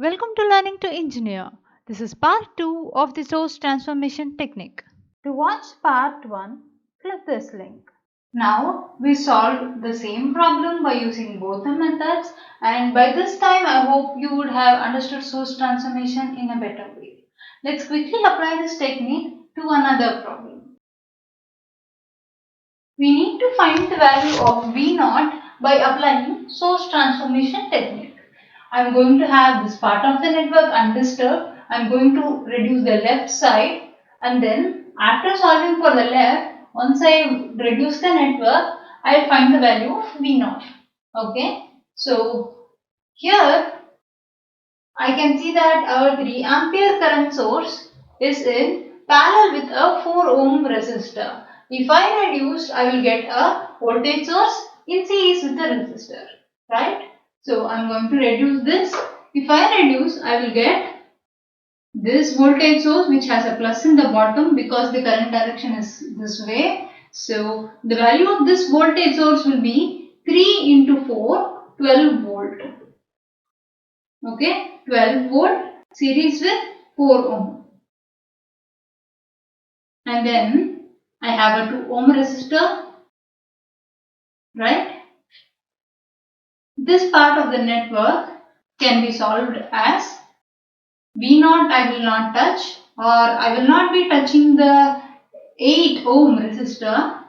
Welcome to Learning to Engineer. This is part 2 of the source transformation technique. To watch part 1, click this link. Now we solved the same problem by using both the methods, and by this time I hope you would have understood source transformation in a better way. Let's quickly apply this technique to another problem. We need to find the value of V0 by applying source transformation technique. I am going to have this part of the network undisturbed. I am going to reduce the left side, and then after solving for the left, once I reduce the network, I will find the value of V0. Okay. So here I can see that our 3 ampere current source is in parallel with a 4 ohm resistor. If I reduce, I will get a voltage source in series with the resistor, right? So I am going to reduce this. If I reduce, I will get this voltage source which has a plus in the bottom because the current direction is this way. So the value of this voltage source will be 3 into 4, 12 volt. Okay, 12 volt series with 4 ohm. And then I have a 2 ohm resistor, right? This part of the network can be solved as V0 I will not touch, or I will not be touching the 8 ohm resistor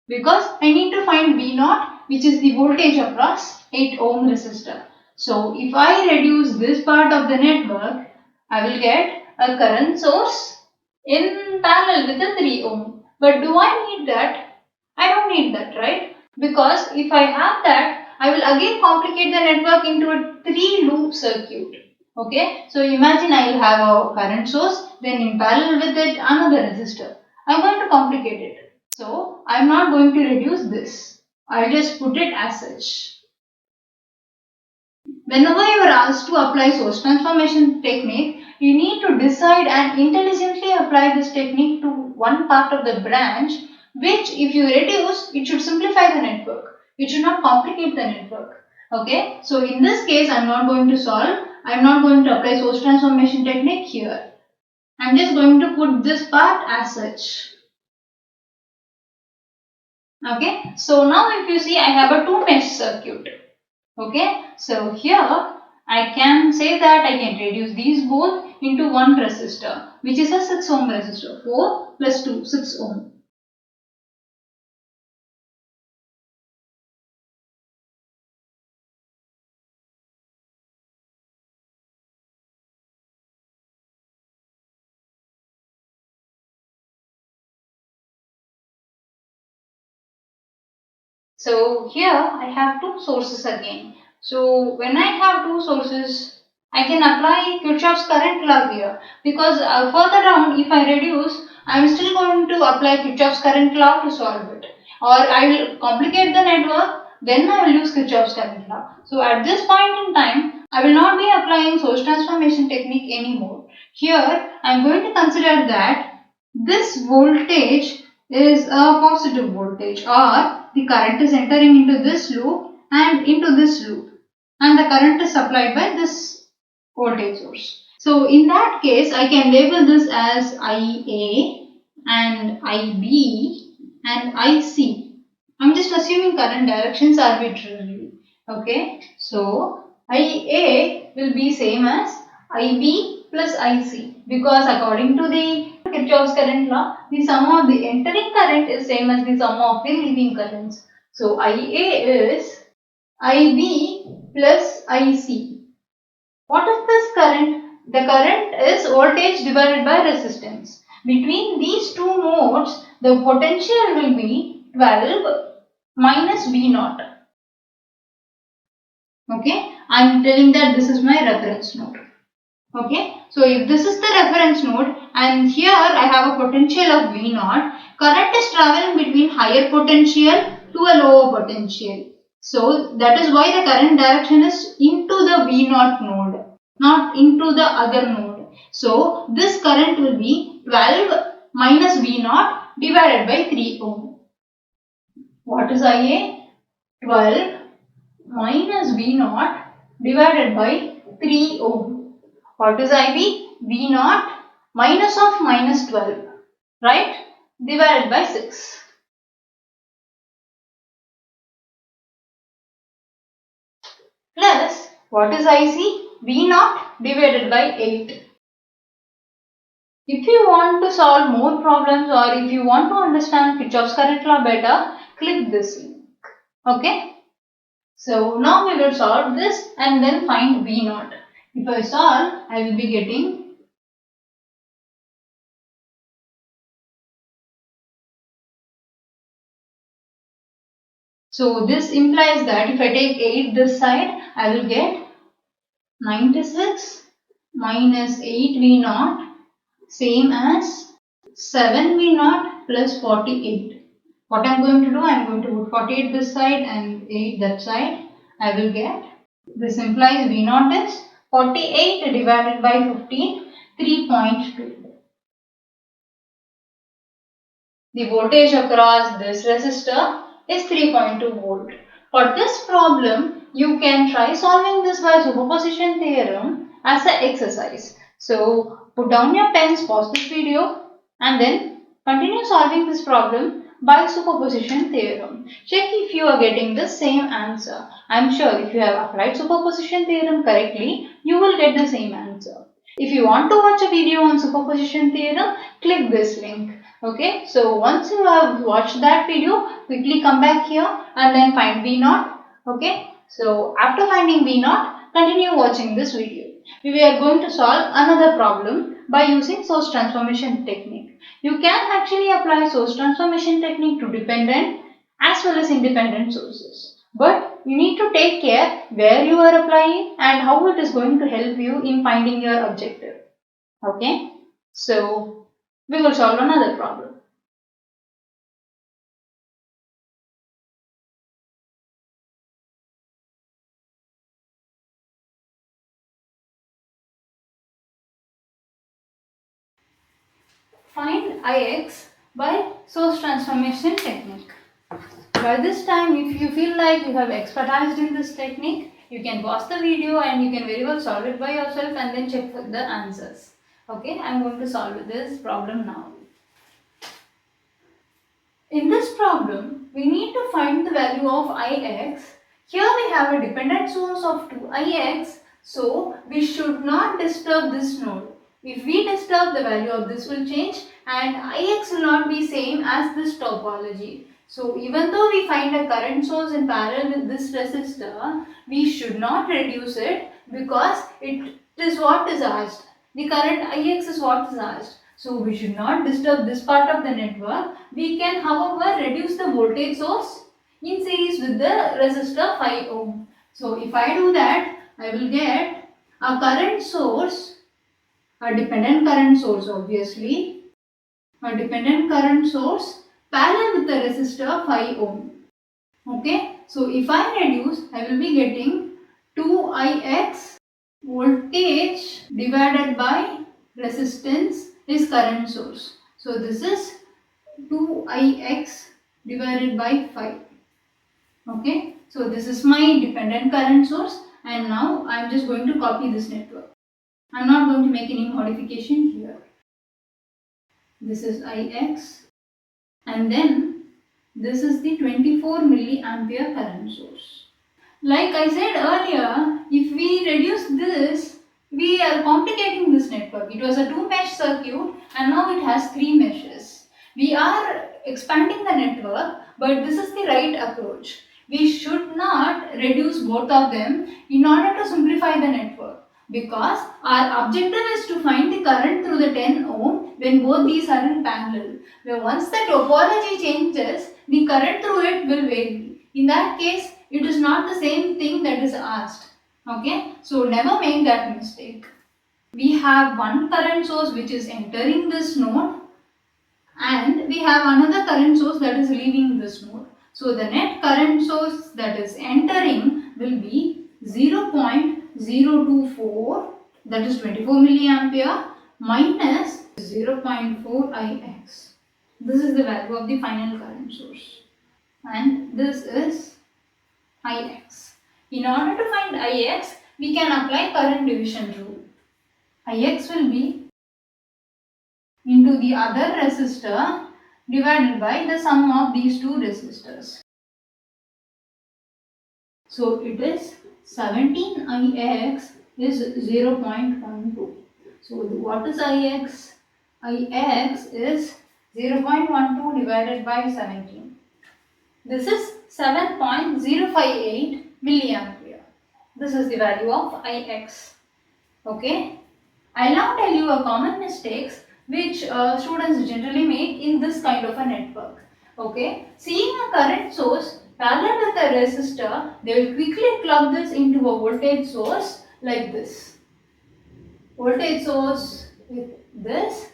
because I need to find V0, which is the voltage across 8 ohm resistor. So if I reduce this part of the network, I will get a current source in parallel with the 3 ohm. But do I need that? I don't need that, right? Because if I have that, I will again complicate the network into a 3 loop circuit. Okay, so imagine I will have a current source, then in parallel with it another resistor. I am going to complicate it. So I am not going to reduce this. I will just put it as such. Whenever you are asked to apply source transformation technique, you need to decide and intelligently apply this technique to one part of the branch, which if you reduce, it should simplify the network. It should not complicate the network. Okay, so in this case, I am not going to solve. I am not going to apply source transformation technique here. I am just going to put this part as such. Okay, so now if you see, I have a 2 mesh circuit. Okay, so here I can say that I can reduce these both into one resistor, which is a 6 ohm resistor. 4 plus 2, 6 ohm. So here I have two sources again. So when I have two sources, I can apply Kirchhoff's current law here, because further down if I reduce, I am still going to apply Kirchhoff's current law to solve it, or I will complicate the network, then I will use Kirchhoff's current law. So at this point in time, I will not be applying source transformation technique anymore. Here I am going to consider that this voltage is a positive voltage, or the current is entering into this loop and into this loop, and the current is supplied by this voltage source. So in that case, I can label this as IA and IB and IC. I'm just assuming current directions arbitrarily. Okay, so IA will be same as IB plus IC, because according to the Kirchhoff's current law, the sum of the entering current is same as the sum of the leaving currents. So IA is IB plus IC. What is this current? The current is voltage divided by resistance. Between these two nodes, the potential will be 12 minus V0. Okay, I am telling that this is my reference node. Okay, so if this is the reference node and here I have a potential of V0, current is traveling between higher potential to a lower potential. So that is why the current direction is into the V0 node, not into the other node. So this current will be 12 minus V0 divided by 3 ohm. What is IA? 12 minus V0 divided by 3 ohm. What is IB? V naught minus of minus 12, right? Divided by 6. Plus, what is IC? V naught divided by 8. If you want to solve more problems or if you want to understand Kirchhoff's current law better, click this link. Okay? So now we will solve this and then find V naught. If I solve, I will be getting so this implies that if I take 8 this side, I will get 96 minus 8 V naught same as 7 V naught plus 48. What I am going to do, I am going to put 48 this side and 8 that side. I will get, this implies V naught is 48 divided by 15, 3.2. The voltage across this resistor is 3.2 volt. For this problem, you can try solving this by superposition theorem as an exercise. So, put down your pens, pause this video and then continue solving this problem by superposition theorem. Check if you are getting the same answer. I am sure if you have applied superposition theorem correctly, you will get the same answer. If you want to watch a video on superposition theorem, click this link. Okay, so once you have watched that video, quickly come back here and then find V naught. Okay, so after finding V naught, continue watching this video. We are going to solve another problem by using source transformation technique. You can actually apply source transformation technique to dependent as well as independent sources. But you need to take care where you are applying and how it is going to help you in finding your objective. Okay, so we will solve another problem. Find Ix by source transformation technique. By this time, if you feel like you have expertised in this technique, you can pause the video and you can very well solve it by yourself and then check for the answers. Okay, I am going to solve this problem now. In this problem, we need to find the value of Ix. Here we have a dependent source of 2Ix, so we should not disturb this node. If we disturb, the value of this will change and Ix will not be same as this topology. So even though we find a current source in parallel with this resistor, we should not reduce it because it is what is asked. The current Ix is what is asked. So we should not disturb this part of the network. We can however reduce the voltage source in series with the resistor 5 ohm. So if I do that, I will get a current source, a dependent current source obviously, a dependent current source parallel with the resistor 5 ohm. Okay, so if I reduce, I will be getting 2Ix voltage divided by resistance is current source. So this is 2Ix divided by 5. Okay, so this is my dependent current source and now I am just going to copy this network. I am not going to make any modification here. This is Ix and then this is the 24 milliampere current source. Like I said earlier, if we reduce this, we are complicating this network. It was a 2-mesh circuit and now it has 3 meshes. We are expanding the network, but this is the right approach. We should not reduce both of them in order to simplify the network because our objective is to find the current through the 10 ohm when both these are in parallel. Where once the topology changes, the current through it will vary. In that case, it is not the same thing that is asked. Okay, so never make that mistake. We have one current source which is entering this node and we have another current source that is leaving this node. So the net current source that is entering will be 0.024, that is 24 milliampere, minus 0.4 Ix. This is the value of the final current source and this is Ix. In order to find Ix, we can apply current division rule. Ix will be into the other resistor divided by the sum of these two resistors. So it is 17 Ix is 0.12. So what is Ix? Ix is 0.12 divided by 17. This is 7.058 milliampere. This is the value of Ix. Okay. I'll now tell you a common mistakes which students generally make in this kind of a network. Okay. Seeing a current source parallel with a resistor, they will quickly club this into a voltage source like this. Voltage source with this,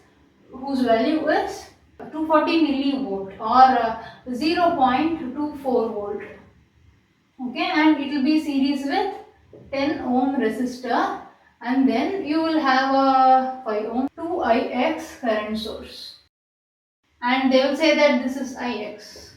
whose value is 240 millivolt or 0.24 volt. Okay, and it will be series with 10 ohm resistor, and then you will have a 5 ohm 2Ix current source, and they will say that this is Ix.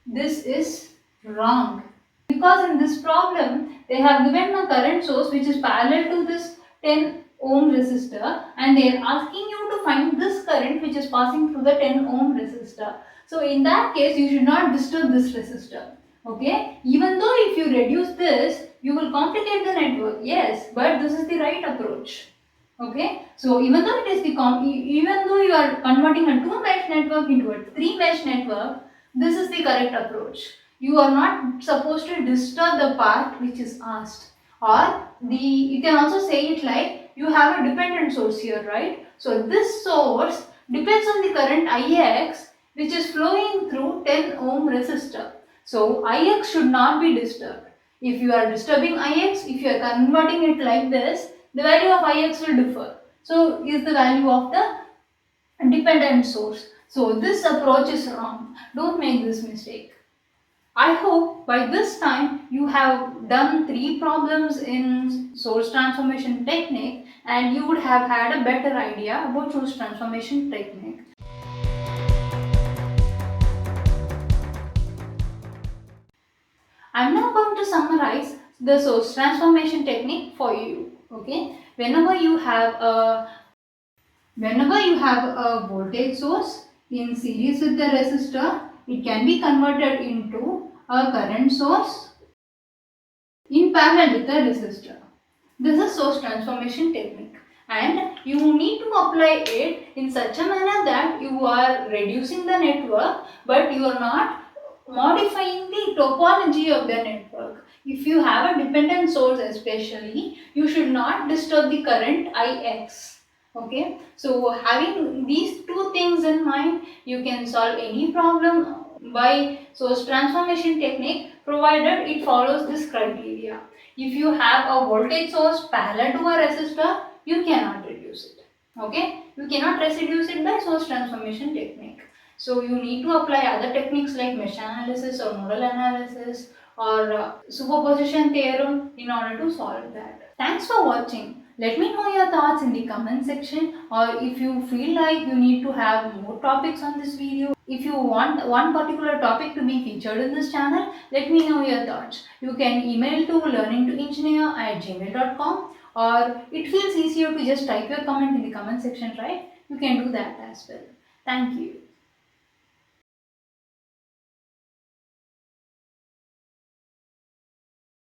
This is wrong, because in this problem they have given a current source which is parallel to this 10 ohm resistor, and they are asking you to find this current which is passing through the 10 ohm resistor. So in that case you should not disturb this resistor. Okay, even though if you reduce this you will complicate the network, yes, but this is the right approach. Okay, so even though it is the even though you are converting a 2 mesh network into a 3 mesh network, this is the correct approach. You are not supposed to disturb the part which is asked, or you can also say it like you have a dependent source here, right? So this source depends on the current Ix which is flowing through 10 ohm resistor. So Ix should not be disturbed. If you are disturbing Ix, if you are converting it like this, the value of Ix will differ. So is the value of the dependent source. So this approach is wrong. Don't make this mistake. I hope by this time you have done 3 problems in source transformation technique, and you would have had a better idea about source transformation technique. I am now going to summarize the source transformation technique for you. Okay, whenever you have a voltage source in series with the resistor, it can be converted into a current source in parallel with the resistor. This is source transformation technique, and you need to apply it in such a manner that you are reducing the network but you are not modifying the topology of the network. If you have a dependent source especially, you should not disturb the current Ix. Okay, so having these two things in mind, you can solve any problem by source transformation technique, provided it follows this criteria. If you have a voltage source parallel to a resistor, you cannot reduce it. Okay, you cannot reduce it by source transformation technique. So you need to apply other techniques like mesh analysis or nodal analysis or superposition theorem in order to solve that. Thanks for watching. Let me know your thoughts in the comment section, or if you feel like you need to have more topics on this video. If you want one particular topic to be featured in this channel, let me know your thoughts. You can email to learningtoengineer@gmail.com, or it feels easier to just type your comment in the comment section, right? You can do that as well. Thank you.